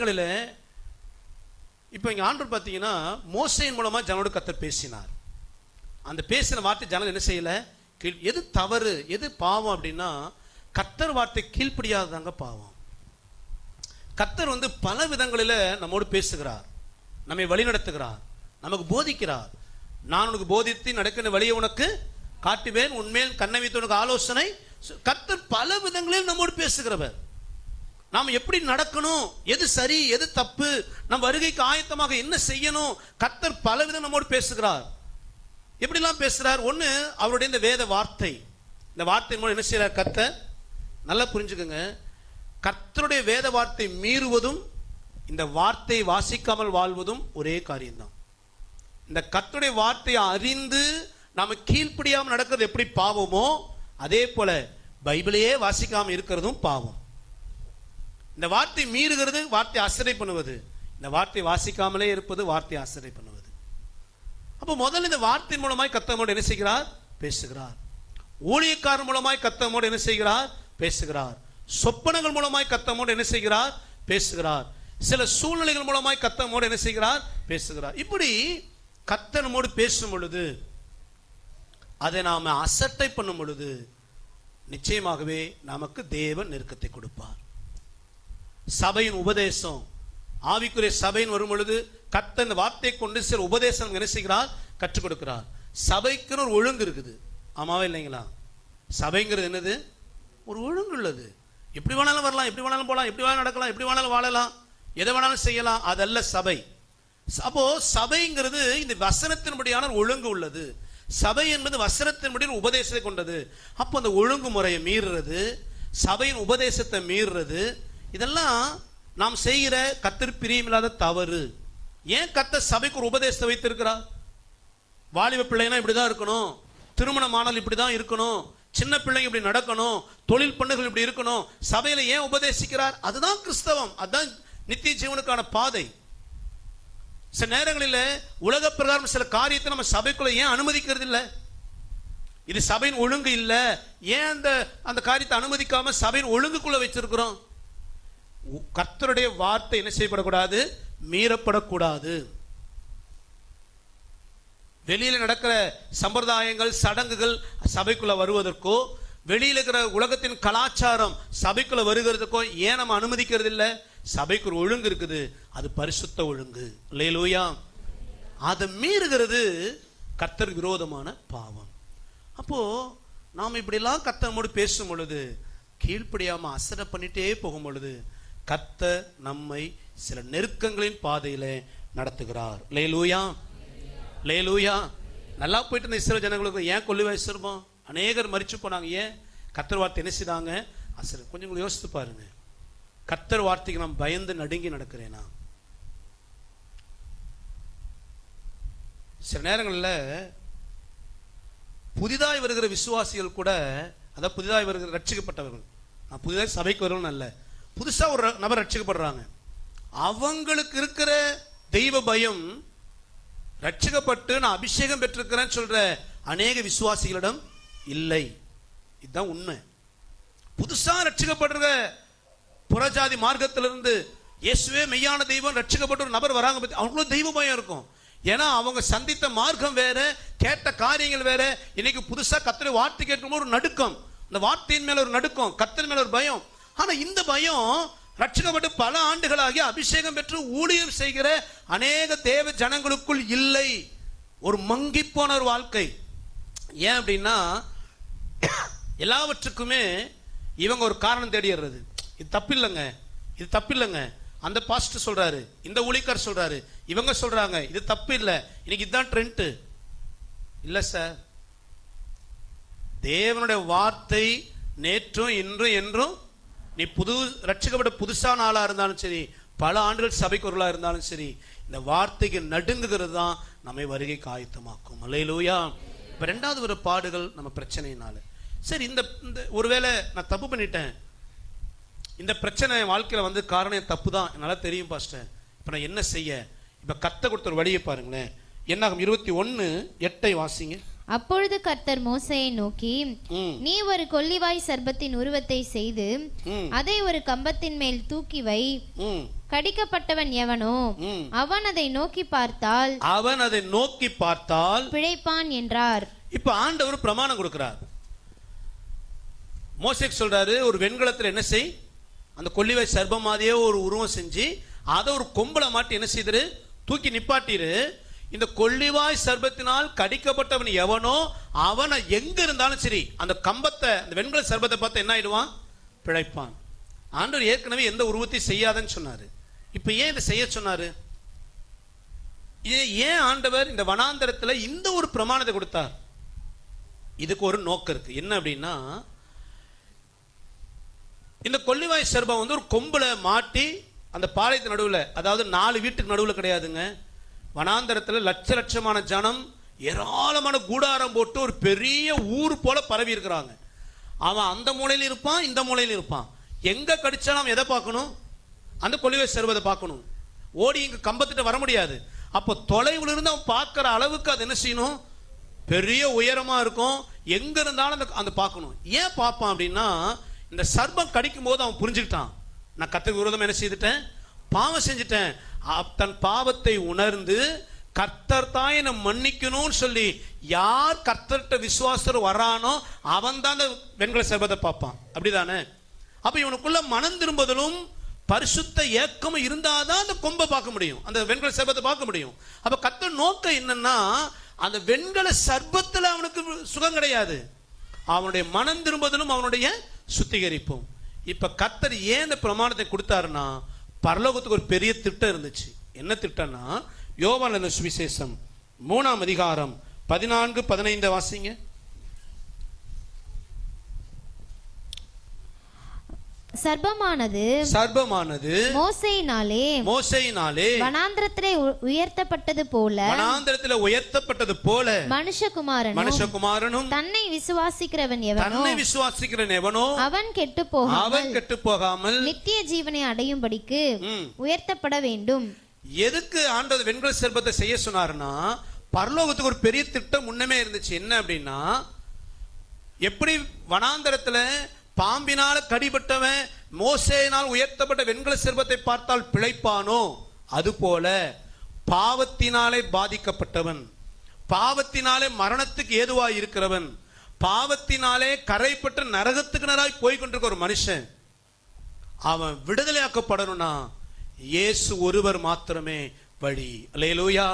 நேரங்களில் இப்போ இங்கே ஆண்டவர் பார்த்தீங்கன்னா மோசையின் மூலமாக ஜனங்களோட கர்த்தர் பேசினார். அந்த பேசின வார்த்தை ஜனங்கள் என்ன செய்யலை, எது தவறு எது பாவம் அப்படின்னா கர்த்தர் வார்த்தை கீழ்ப்படியாததாங்க பாவம். கர்த்தர் பல விதங்களில் நம்மோடு பேசுகிறார், நம்மை வழி நடத்துகிறார், நமக்கு போதிக்கிறார். நான் உனக்கு போதித்து நடக்கிற வழியை உனக்கு காட்டுவேன், உன்மேல் கண்ணை வைத்து உனக்கு ஆலோசனை. கர்த்தர் பல விதங்களில் நம்மோடு பேசுகிறவர். நாம் எப்படி நடக்கணும், எது சரி எது தப்பு, நம் வருகைக்கு ஆயத்தமாக என்ன செய்யணும், கர்த்தர் பல விதம் நம்மோடு பேசுகிறார். எப்படிலாம் பேசுகிறார்? ஒன்று, அவருடைய இந்த வேத வார்த்தை. இந்த வார்த்தையின் மூலம் என்ன செய்கிறார் கர்த்தர்? நல்லா புரிஞ்சுக்கோங்க, கர்த்தருடைய வேத வார்த்தை மீறுவதும் இந்த வார்த்தையை வாசிக்காமல் வாழ்வதும் ஒரே காரியம்தான். இந்த கர்த்தருடைய வார்த்தையை அறிந்து நாம கீழ்ப்படியாமல் நடக்கிறது எப்படி பாவமோ, அதே போல பைபிளையே வாசிக்காமல் இருக்கிறதும் பாவம். இந்த வார்த்தை மீறுகிறது வார்த்தை ஆசிரியை பண்ணுவது, இந்த வார்த்தை வாசிக்காமலே இருப்பது வார்த்தை ஆசிரியை பண்ணுவது. அப்போ முதல்ல இந்த வார்த்தையின் மூலமாய் கர்த்தரோடு என்ன செய்கிறார்? பேசுகிறார். ஊழியக்காரர் மூலமாய் கர்த்தரோடு என்ன செய்கிறார்? பேசுகிறார். சொப்பனங்கள் மூலமாய் கர்த்தரோடு என்ன செய்கிறார்? பேசுகிறார். சில சூழ்நிலைகள் மூலமாய் கர்த்தரோடு என்ன செய்கிறார்? பேசுகிறார். இப்படி கர்த்தர் நம்மோடு பேசும் பொழுது, அதை நாம அசட்டை பண்ணும் பொழுது நிச்சயமாகவே நமக்கு தேவன் நெருக்கத்தை கொடுப்பார். சபையின் உபதேசம், ஆவிக்குரிய சபையின் வரும் பொழுது கர்த்தர் இந்த வார்த்தையை கொண்டு சில உபதேசம் என்ன செய்கிறார்? கற்றுக் கொடுக்கிறார். சபைக்குன்னு ஒரு ஒழுங்கு இருக்குது, ஆமாவா இல்லைங்களா? சபைங்கிறது என்னது? ஒரு ஒழுங்கு உள்ளது. எப்படி வேணாலும் வரலாம், எப்படி வேணாலும் போகலாம், எப்படி வேணாலும் நடக்கலாம், எப்படி வேணாலும் வாழலாம், எதை வேணாலும் செய்யலாம். அதல்ல சபை. அப்போ சபைங்கிறது இந்த வசனத்தின்படியான ஒழுங்கு உள்ளது. சபை என்பது வசனத்தின்படி உபதேசத்தை கொண்டது. அப்போ அந்த ஒழுங்குமுறையை மீறுறது, சபையின் உபதேசத்தை மீறுறது, இதெல்லாம் நாம் செய்கிற கர்த்தர் பிரியமில்லாத தவறு. ஏன் கர்த்தர் சபைக்கு ஒரு உபதேசத்தை வைத்திருக்கிறார்? வாலிப பிள்ளைனா இப்படிதான் இருக்கணும், திருமணமானால் இப்படிதான் இருக்கணும், சின்ன பிள்ளைங்க இப்படி நடக்கணும், தொழில் பண்ணுகள் இப்படி இருக்கணும். சபையில ஏன் உபதேசிக்கிறார்? அதுதான் கிறிஸ்தவம், அதுதான் நித்திய ஜீவனுக்கான பாதை. சில நேரங்களில் உலக பிரகாரம் சில காரியத்தை நம்ம சபைக்குள்ள ஏன் அனுமதிக்கிறது இல்லை? இது சபையின் ஒழுங்கு இல்லை. ஏன் அந்த காரியத்தை அனுமதிக்காம சபையின் ஒழுங்குக்குள்ள வச்சிருக்கிறோம்? கர்த்தருடைய வார்த்தை என்ன செய்யப்படக்கூடாது? மீறப்படக்கூடாது. வெளியில நடக்கிற சம்பிரதாயங்கள் சடங்குகள் சபைக்குள்ள வருவதற்கோ, வெளியில இருக்கிற உலகத்தின் கலாச்சாரம் சபைக்குள்ள வருகிறதுக்கோ ஏன் நம்ம அனுமதிக்கிறது இல்லை? சபைக்கு ஒரு ஒழுங்கு இருக்குது, அது பரிசுத்த ஒழுங்கு. அல்லேலூயா. அதை மீறுகிறது கர்த்தர் விரோதமான பாவம். அப்போ நாம் இப்படிலாம் கர்த்தரோடு பேசும் பொழுது, கீழ்ப்படியாம அசட பண்ணிட்டே போகும் பொழுது, கர்த்தர் நம்மை சில நெருக்கங்களின் பாதையில நடத்துகிறார். அல்லேலூயா, அல்லேலூயா. நல்லா போயிட்டு இருந்த இஸ்ரவேல் ஜனங்களுக்கு ஏன் கொள்ளி வச்சிருப்போம்? அநேகர் மரிச்சு போனாங்க. ஏன்? கர்த்தர் வார்த்தை என்ன செய்தாங்க? அசட. கொஞ்சம் யோசித்து பாருங்க, கர்த்தர் வார்த்தைக்கு நான் பயந்து நடுங்கி நடக்கிறேனா? சில நேரங்களில் புதிதாய் வருகிற விசுவாசிகள் கூட, அதாவது புதிதாய் வருகிற ரட்சிக்கப்பட்டவர்கள், நான் புதிதாக சபைக்கு வரணும் அல்ல, புதுசா ஒரு நபர் ரட்சிக்கப்படுறாங்க, அவங்களுக்கு இருக்கிற தெய்வ பயம் ரட்சிக்கப்பட்டு நான் அபிஷேகம் பெற்றிருக்கிறேன்னு சொல்ற அநேக விசுவாசிகளிடம் இல்லை. இதுதான் உண்மை. புதுசா ரட்சிக்கப்படுற புறஜாதி மார்க்கத்திலிருந்து இயேசுவே மெய்யான தெய்வம் ரட்சிக்கப்பட்ட ஒரு நபர் வராங்க, அவங்களும் தெய்வ பயம் இருக்கும். ஏன்னா அவங்க சந்தித்த மார்க்கம் வேற, கேட்ட காரியங்கள் வேற. இன்னைக்கு புதுசா கர்த்தருடைய வார்த்தை கேட்கும் ஒரு நடுக்கம், இந்த வார்த்தையின் மேல ஒரு நடுக்கம், கர்த்தர் மேல ஒரு பயம். ஆனா இந்த பயம் ரட்சிக்கப்பட்டு பல ஆண்டுகளாகி அபிஷேகம் பெற்று ஊழியம் செய்கிற அநேக தேவ ஜனங்களுக்குள் இல்லை. ஒரு மங்கி போன ஒரு வாழ்க்கை. ஏன் அப்படின்னா எல்லாவற்றுக்குமே இவங்க ஒரு காரணம் தேடிடுறது. இது தப்பில்லைங்க, இது தப்பில்லைங்க, அந்த பாஸ்டர் சொல்றாரு, இந்த ஊழியக்காரர் சொல்றாரு, இவங்க சொல்றாங்க, இது தப்பு இல்லை, இன்னைக்கு இதுதான் ட்ரெண்ட். இல்லை சார், தேவனுடைய வார்த்தை நேற்றும் இன்றும் என்றும். நீ ரட்சிக்கப்பட்ட புதுசான ஆளா இருந்தாலும் சரி, பல ஆண்டுகள் சபைக்குறலா இருந்தாலும் சரி, இந்த வார்த்தைக்கு நடுங்குகிறது தான் நம்மை வருகைக்கு ஆயத்தமாக்கும். அல்லேலூயா. இப்ப ரெண்டாவது ஒரு பாடுகள் நம்ம பிரச்சனையினால. சரி, இந்த ஒருவேளை நான் தப்பு பண்ணிட்டேன், இந்த பிரச்சனை வாழ்க்கையில காரணம் தப்பு தான், என்னால தெரியும் பாஸ்டர், இப்ப நான் என்ன செய்ய? இப்ப கர்த்தர் கொடுத்த ஒரு வழியை பாருங்களேன். என்னாகும் 21:8 வாசிங்க. அப்பொழுது கர்த்தர் மோசேயை நோக்கி, நீ ஒரு கொள்ளிவாய் சர்ப்பத்தின் உருவத்தை செய்து அதை ஒரு கம்பத்தின் மேல் தூக்கி வை, கடிக்கப்பட்டவன் எவனோ அவன் அதை நோக்கி பார்த்தால் பிழைப்பான் என்றார். இப்ப ஆண்டவர் பிரமாணம் கொடுக்கிறார். மோசேக்கு சொல்றாரு, ஒரு வெண்கலத்துல என்ன செய், அந்த கொள்ளிவாய் சர்ப்பம் மாதிரியே ஒரு உருவம் செஞ்சு அதை ஒரு கொம்புல மாட்டி என்ன செய்திரு, தூக்கி நிப்பாட்டிரு. இந்த கொள்ளிவாய் சர்ப்பத்தினால் கடிக்கப்பட்டவன் எவனோ அவனை எங்க இருந்தாலும் சரி அந்த கம்பத்தை, அந்த வெண்கல சர்ப்பத்தை பார்த்து என்ன ஆயிடுவான், பிழைப்பான். ஆண்டவர் ஏற்கனவே எந்த உருவத்தையும் செய்யாதன்னு சொன்னாரு. இப்ப ஏன் இதை செய்ய சொன்னாரு? ஏன் ஆண்டவர் இந்த வனாந்தரத்துல இந்த ஒரு பிரமாணத்தை கொடுத்தார்? இதுக்கு ஒரு நோக்கம் இருக்கு. என்ன அப்படின்னா, இந்த கொள்ளிவாய் சர்ப்பம் வந்து ஒரு கொம்புல மாட்டி அந்த பாளையத்து நடுவில், அதாவது 4 வீட்டுக்கு நடுவில் கிடையாதுங்க, வனாந்தரத்தில் லட்சமான ஜனம் ஏராளமான கூடாரம் போட்டு ஒரு பெரிய ஊர் போல பரவி இருக்கிறாங்க. அவன் அந்த மூலையில் இருப்பான், இந்த மூலையில் இருப்பான். எங்க கடிச்சாலும் அவன் எதை பார்க்கணும், அந்த கொள்ளிவாய் சர்ப்பத்தை பார்க்கணும். ஓடி இங்க கம்பத்திட்ட வர முடியாது. அப்போ தொலைவில் இருந்து அவன் பார்க்கிற அளவுக்கு அது என்ன செய்யணும், பெரிய உயரமா இருக்கும். எங்க இருந்தாலும் அந்த பார்க்கணும். ஏன் பார்ப்பான் அப்படின்னா, இந்த சர்ப்பம் கடிக்கும் போது அவன் புரிஞ்சுக்கிட்டான், நான் கர்த்தருக்கு விரோதமா என்ன செய்துட்டேன், பாவம் செஞ்சுட்டேன். தன் பாவத்தை உணர்ந்து கர்த்தர் தான் என்னை மன்னிக்கணும்னு சொல்லி யார் கர்த்தர்கிட்ட விசுவாசர் வரானோ அவன் தான் அந்த வெண்கல சர்ப்பத்தை பார்ப்பான். அப்படிதானே? அப்ப இவனுக்குள்ள மனம் திரும்புதலும் பரிசுத்த ஏக்கமும் இருந்தாதான் அந்த கொம்பை பார்க்க முடியும், அந்த வெண்கல சர்ப்பத்தை பார்க்க முடியும். அப்ப கர்த்தர் நோக்கம் என்னன்னா, அந்த வெண்கல சர்ப்பத்துல அவனுக்கு சுகம் கிடையாது, அவனுடைய மனம் திரும்புதலும் அவனுடைய சுத்திகரிப்பும். இப்ப கர்த்தர் ஏன் இந்த பிரமாணத்தை கொடுத்தாருன்னா, பரலோகத்துக்கு ஒரு பெரிய திட்டம் இருந்துச்சு. என்ன திட்டம்னா, யோவான் சுவிசேஷம் 3ஆம் அதிகாரம் 14-15 வாசிங்க. சர்ப்பமானது மோசேயினாலே வனாந்தரத்திலே உயர்த்தப்பட்டது போல மனுஷகுமாரனும் தன்னை விசுவாசிக்கிறவன் எவனோ அவன் கெட்டு போகாமல் நித்திய ஜீவனை அடையும்படிக்கு உயர்த்தப்பட வேண்டும். எதுக்கு ஆண்டவர் வெண்கல சர்ப்பத்தை செய்ய சொன்னார்னா, பரலோகத்துக்கு ஒரு பெரிய திட்டம் முன்னமே இருந்துச்சு. என்ன அப்படின்னா, எப்படி வனாந்தரத்துல பாம்பினால கடிபட்டவன் மோசேயினால் உயர்த்தப்பட்ட வெண்கல சர்ப்பத்தை பார்த்தால் பிழைப்பானோ, அதுபோல பாவத்தினாலே பாதிக்கப்பட்டவன், பாவத்தினாலே மரணத்துக்கு ஏதுவாய் இருக்கிறவன், பாவத்தினாலே கரைப்பட்ட நரகத்துக்கு நேராய் போய்கொண்டிருக்க ஒரு மனுஷன், அவன் விடுதலையாக்கப்படணும்னா இயேசு ஒருவர் மாத்திரமே வழி. அல்லேலூயா.